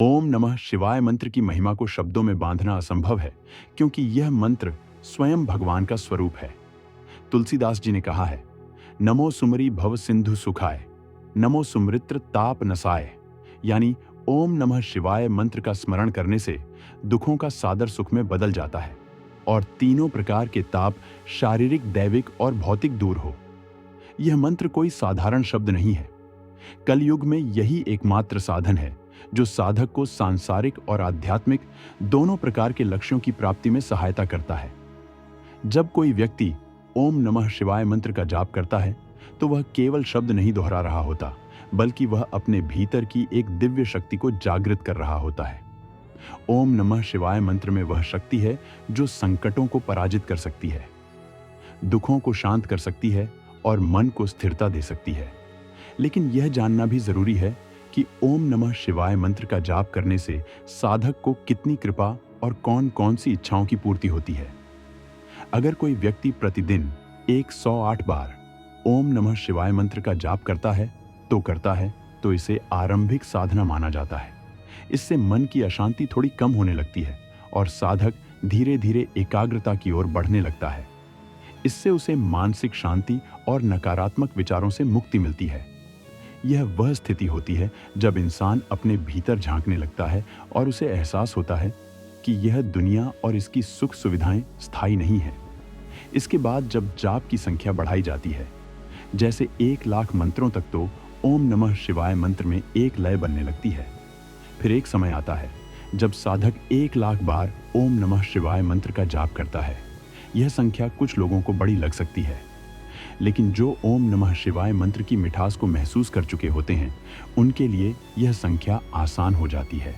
ओम नमः शिवाय मंत्र की महिमा को शब्दों में बांधना असंभव है, क्योंकि यह मंत्र स्वयं भगवान का स्वरूप है। तुलसीदास जी ने कहा है, नमो सुमरी भव सिंधु सुखाय, नमो सुमृत्र ताप नसाय। यानी ओम नमः शिवाय मंत्र का स्मरण करने से दुखों का सादर सुख में बदल जाता है और तीनों प्रकार के ताप, शारीरिक, दैविक और भौतिक, दूर हो। यह मंत्र कोई साधारण शब्द नहीं है। कलयुग में यही एकमात्र साधन है जो साधक को सांसारिक और आध्यात्मिक दोनों प्रकार के लक्ष्यों की प्राप्ति में सहायता करता है। जब कोई व्यक्ति ओम नमः शिवाय मंत्र का जाप करता है तो वह केवल शब्द नहीं दोहरा रहा होता, बल्कि वह अपने भीतर की एक दिव्य शक्ति को जागृत कर रहा होता है। ओम नमः शिवाय मंत्र में वह शक्ति है जो संकटों को पराजित कर सकती है, दुखों को शांत कर सकती है और मन को स्थिरता दे सकती है। लेकिन यह जानना भी जरूरी है कि ओम नमः शिवाय मंत्र का जाप करने से साधक को कितनी कृपा और कौन कौन सी इच्छाओं की पूर्ति होती है। अगर कोई व्यक्ति प्रतिदिन 108 बार ओम नमः शिवाय मंत्र का जाप करता है तो इसे आरंभिक साधना माना जाता है। इससे मन की अशांति थोड़ी कम होने लगती है और साधक धीरे धीरे एकाग्रता की ओर बढ़ने लगता है। इससे उसे मानसिक शांति और नकारात्मक विचारों से मुक्ति मिलती है। यह वह स्थिति होती है जब इंसान अपने भीतर झांकने लगता है और उसे एहसास होता है कि यह दुनिया और इसकी सुख सुविधाएं स्थायी नहीं है। इसके बाद जब जाप की संख्या बढ़ाई जाती है, जैसे 1,00,000 मंत्रों तक, तो ओम नमः शिवाय मंत्र में एक लय बनने लगती है। फिर एक समय आता है जब साधक 1,00,000 बार ओम नमः शिवाय मंत्र का जाप करता है। यह संख्या कुछ लोगों को बड़ी लग सकती है, लेकिन जो ओम नमः शिवाय मंत्र की मिठास को महसूस कर चुके होते हैं, उनके लिए यह संख्या आसान हो जाती है।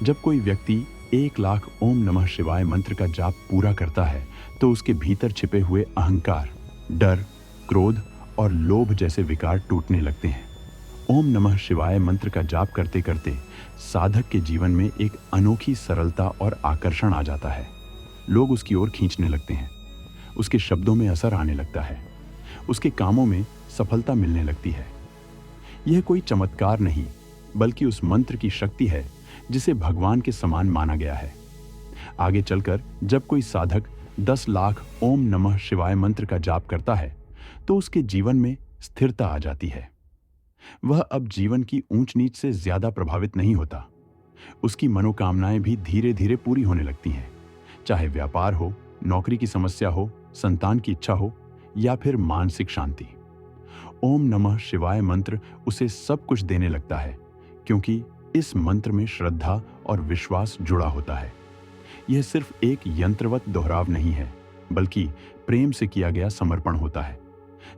जब कोई व्यक्ति 1,00,000 ओम नमः शिवाय मंत्र का जाप पूरा करता है तो उसके भीतर छिपे हुए अहंकार, डर, क्रोध और लोभ जैसे विकार टूटने लगते हैं। ओम नमः शिवाय मंत्र का जाप करते करते साधक के जीवन में एक अनोखी सरलता और आकर्षण आ जाता है। लोग उसकी ओर खींचने लगते हैं, उसके शब्दों में असर आने लगता है, उसके कामों में सफलता मिलने लगती है। यह कोई चमत्कार नहीं, बल्कि उस मंत्र की शक्ति है जिसे भगवान के समान माना गया है। आगे चलकर जब कोई साधक 10,00,000 ओम नमः शिवाय मंत्र का जाप करता है तो उसके जीवन में स्थिरता आ जाती है। वह अब जीवन की ऊंच नीच से ज्यादा प्रभावित नहीं होता। उसकी मनोकामनाएं भी धीरे धीरे पूरी होने लगती हैं, चाहे व्यापार हो, नौकरी की समस्या हो, संतान की इच्छा हो या फिर मानसिक शांति। ओम नमः शिवाय मंत्र उसे सब कुछ देने लगता है, क्योंकि इस मंत्र में श्रद्धा और विश्वास जुड़ा होता है। यह सिर्फ एक यंत्रवत दोहराव नहीं है, बल्कि प्रेम से किया गया समर्पण होता है।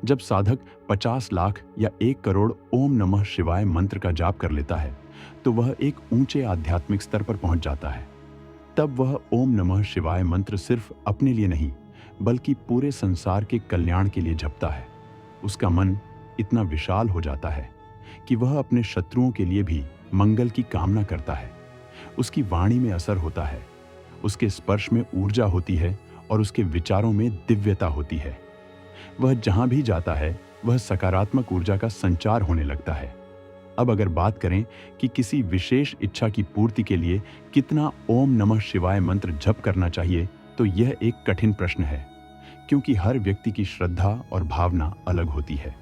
जब साधक 50 लाख या 1 करोड़ ओम नमः शिवाय मंत्र का जाप कर लेता है तो वह एक ऊंचे आध्यात्मिक स्तर पर पहुंच जाता है। तब वह ओम नमः शिवाय मंत्र सिर्फ अपने लिए नहीं, बल्कि पूरे संसार के कल्याण के लिए जपता है। उसका मन इतना विशाल हो जाता है कि वह अपने शत्रुओं के लिए भी मंगल की कामना करता है। उसकी वाणी में असर होता है, उसके स्पर्श में ऊर्जा होती है और उसके विचारों में दिव्यता होती है। वह जहां भी जाता है वह सकारात्मक ऊर्जा का संचार होने लगता है। अब अगर बात करें कि किसी विशेष इच्छा की पूर्ति के लिए कितना ओम नमः शिवाय मंत्र जप करना चाहिए, तो यह एक कठिन प्रश्न है, क्योंकि हर व्यक्ति की श्रद्धा और भावना अलग होती है।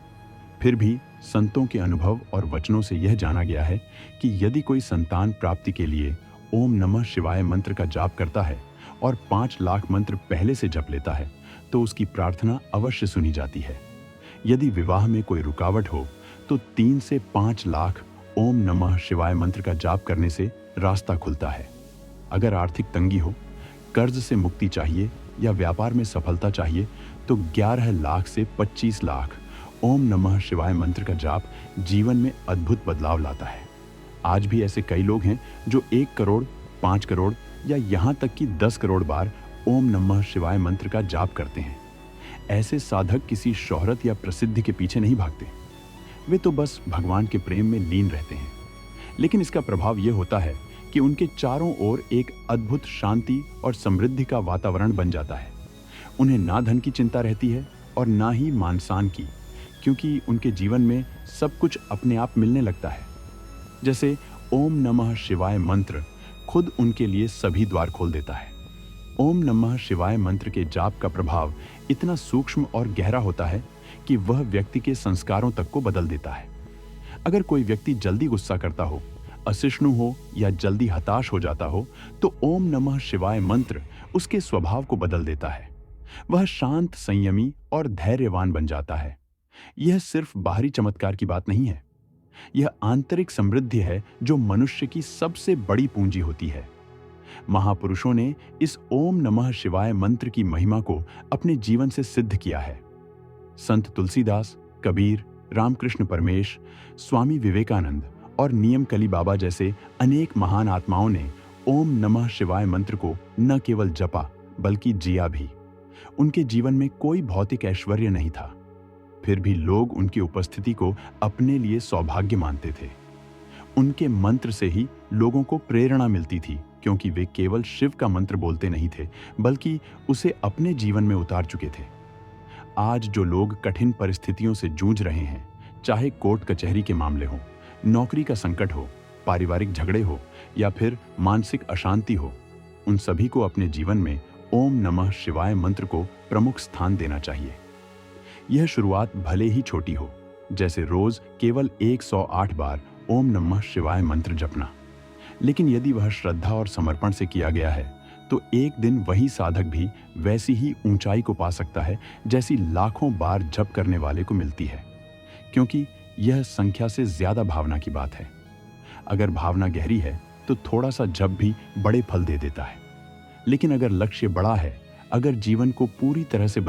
फिर भी संतों के अनुभव और वचनों से यह जाना गया है कि यदि कोई संतान प्राप्ति के लिए ओम नमः शिवाय मंत्र का जाप करता है और 5,00,000 मंत्र पहले से जप लेता है तो उसकी प्रार्थना अवश्य सुनी जाती है। यदि विवाह में कोई रुकावट हो तो 3 से 5 लाख ओम नमः शिवाय मंत्र का जाप करने से रास्ता खुलता है। अगर आर्थिक तंगी हो, कर्ज से मुक्ति चाहिए या व्यापार में सफलता चाहिए तो 11 लाख से 25 लाख ओम नमः शिवाय मंत्र का जाप जीवन में अद्भुत बदलाव लाता है। आज भी ऐसे कई लोग हैं जो 1 करोड़, 5 करोड़ या यहाँ तक कि 10 करोड़ बार ओम नमः शिवाय मंत्र का जाप करते हैं। ऐसे साधक किसी शोहरत या प्रसिद्धि के पीछे नहीं भागते, वे तो बस भगवान के प्रेम में लीन रहते हैं। लेकिन इसका प्रभाव यह होता है कि उनके चारों ओर एक अद्भुत शांति और समृद्धि का वातावरण बन जाता है। उन्हें ना धन की चिंता रहती है और ना ही मान-सान की, क्योंकि उनके जीवन में सब कुछ अपने आप मिलने लगता है। जैसे ओम नमः शिवाय मंत्र खुद उनके लिए सभी द्वार खोल देता है। ओम नमः शिवाय मंत्र के जाप का प्रभाव इतना सूक्ष्म और गहरा होता है कि वह व्यक्ति के संस्कारों तक को बदल देता है। अगर कोई व्यक्ति जल्दी गुस्सा करता हो, असहिष्णु हो या जल्दी हताश हो जाता हो, तो ओम नमः शिवाय मंत्र उसके स्वभाव को बदल देता है। वह शांत, संयमी और धैर्यवान बन जाता है। यह सिर्फ बाहरी चमत्कार की बात नहीं है, यह आंतरिक समृद्धि है जो मनुष्य की सबसे बड़ी पूंजी होती है। महापुरुषों ने इस ओम नमः शिवाय मंत्र की महिमा को अपने जीवन से सिद्ध किया है। संत तुलसीदास, कबीर, रामकृष्ण परमेश, स्वामी विवेकानंद और नियमकली बाबा जैसे अनेक महान आत्माओं ने ओम नमः शिवाय मंत्र को न केवल जपा बल्कि जिया भी। उनके जीवन में कोई भौतिक ऐश्वर्य नहीं था, फिर भी लोग उनकी उपस्थिति को अपने लिए सौभाग्य मानते थे। उनके मंत्र से ही लोगों को प्रेरणा मिलती थी, क्योंकि वे केवल शिव का मंत्र बोलते नहीं थे बल्कि उसे अपने जीवन में उतार चुके थे। आज जो लोग कठिन परिस्थितियों से जूझ रहे हैं, चाहे कोर्ट कचहरी के मामले हो, नौकरी का संकट हो, पारिवारिक झगड़े हो या फिर मानसिक अशांति हो, उन सभी को अपने जीवन में ओम नमः शिवाय मंत्र को प्रमुख स्थान देना चाहिए। यह शुरुआत भले ही छोटी हो, जैसे रोज केवल 108 बार ओम नमः शिवाय मंत्र जपना, लेकिन यदि वह श्रद्धा और समर्पण से किया गया है तो एक दिन वही साधक भी वैसी ही ऊंचाई को पा सकता है जैसी लाखों बार जप करने वाले को मिलती है, क्योंकि यह संख्या से ज्यादा भावना की बात है। अगर भावना गहरी है तो थोड़ा सा जप भी बड़े फल दे देता है, लेकिन अगर लक्ष्य बड़ा है, अगर जीवन को पूरी तरह से